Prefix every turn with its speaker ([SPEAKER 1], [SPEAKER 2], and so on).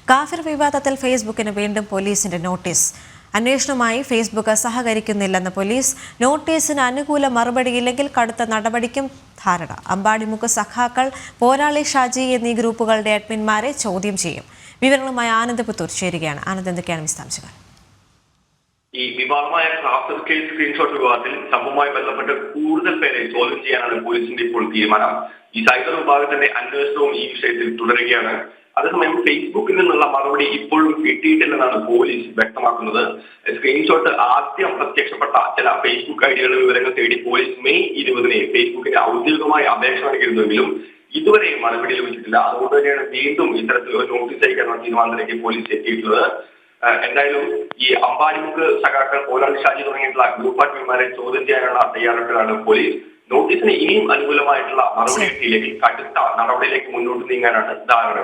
[SPEAKER 1] കാഫിർ വിവാദത്തിൽ ഫേസ്ബുക്കിന് വീണ്ടും പോലീസിന്റെ നോട്ടീസ്. അന്വേഷണവുമായി ഫേസ്ബുക്ക് സഹകരിക്കുന്നില്ലെന്ന് പോലീസ്. നോട്ടീസിന് അനുകൂല മറുപടിയില്ലെങ്കിൽ കടുത്ത നടപടിക്കും ധാരണ. അമ്പാടിമുക്ക് സഖാക്കൾ, പോരാളി ഷാജി എന്നീ ഗ്രൂപ്പുകളുടെ അഡ്മിന്മാരെ ചോദ്യം ചെയ്യും. വിവരങ്ങളുമായി ആനന്ദ് പുത്തൂർ ചേരുകയാണ്. ആനന്ദ്, എന്തൊക്കെയാണ് വിശദാംശങ്ങൾ?
[SPEAKER 2] ഈ വിവാദമായ കാഫിർ കേസ് സ്ക്രീൻഷോട്ട് വിവാദത്തിൽ സംഭവവുമായി ബന്ധപ്പെട്ട് കൂടുതൽ പേരെ ചോദ്യം ചെയ്യാനാണ് പോലീസിന്റെ ഇപ്പോൾ തീരുമാനം. ഈ സൈബർ വിഭാഗത്തിന്റെ അന്വേഷണവും ഈ വിഷയത്തിൽ തുടരുകയാണ്. അതേസമയം ഫേസ്ബുക്കിൽ നിന്നുള്ള മറുപടി ഇപ്പോഴും കിട്ടിയിട്ടില്ലെന്നാണ് പോലീസ് വ്യക്തമാക്കുന്നത്. സ്ക്രീൻഷോട്ട് ആദ്യം പ്രത്യക്ഷപ്പെട്ട ചില ഫേസ്ബുക്ക് ഐഡികളുടെ വിവരങ്ങൾ തേടി പോലീസ് മെയ് 20-ന് ഫേസ്ബുക്കിന് ഔദ്യോഗികമായി അപേക്ഷ നൽകിയിരുന്നെങ്കിലും ഇതുവരെ മറുപടി ലഭിച്ചിട്ടില്ല. അതുകൊണ്ട് തന്നെയാണ് വീണ്ടും ഇത്തരത്തിലുള്ള നോട്ടീസ് അയക്കാനുള്ള തീരുമാനത്തിലേക്ക് പോലീസ് എത്തിയിട്ടുള്ളത്. എന്തായാലും ഈ അമ്പാടിമുക്ക് സഖാക്കൾ, പോരാളി ഷാജി തുടങ്ങിയിട്ടുള്ള ഗ്രൂപ്പ് അഡ്മിന്മാരെ ചോദ്യം ചെയ്യാനുള്ള തയ്യാറെടുപ്പിലാണ് പോലീസ്. നോട്ടീസിന് ഇനിയും അനുകൂലമായിട്ടുള്ള മറുപടി കിട്ടിയില്ലെങ്കിൽ കടുത്ത നടപടിയിലേക്ക് മുന്നോട്ട് നീങ്ങാനാണ് ധാരണ.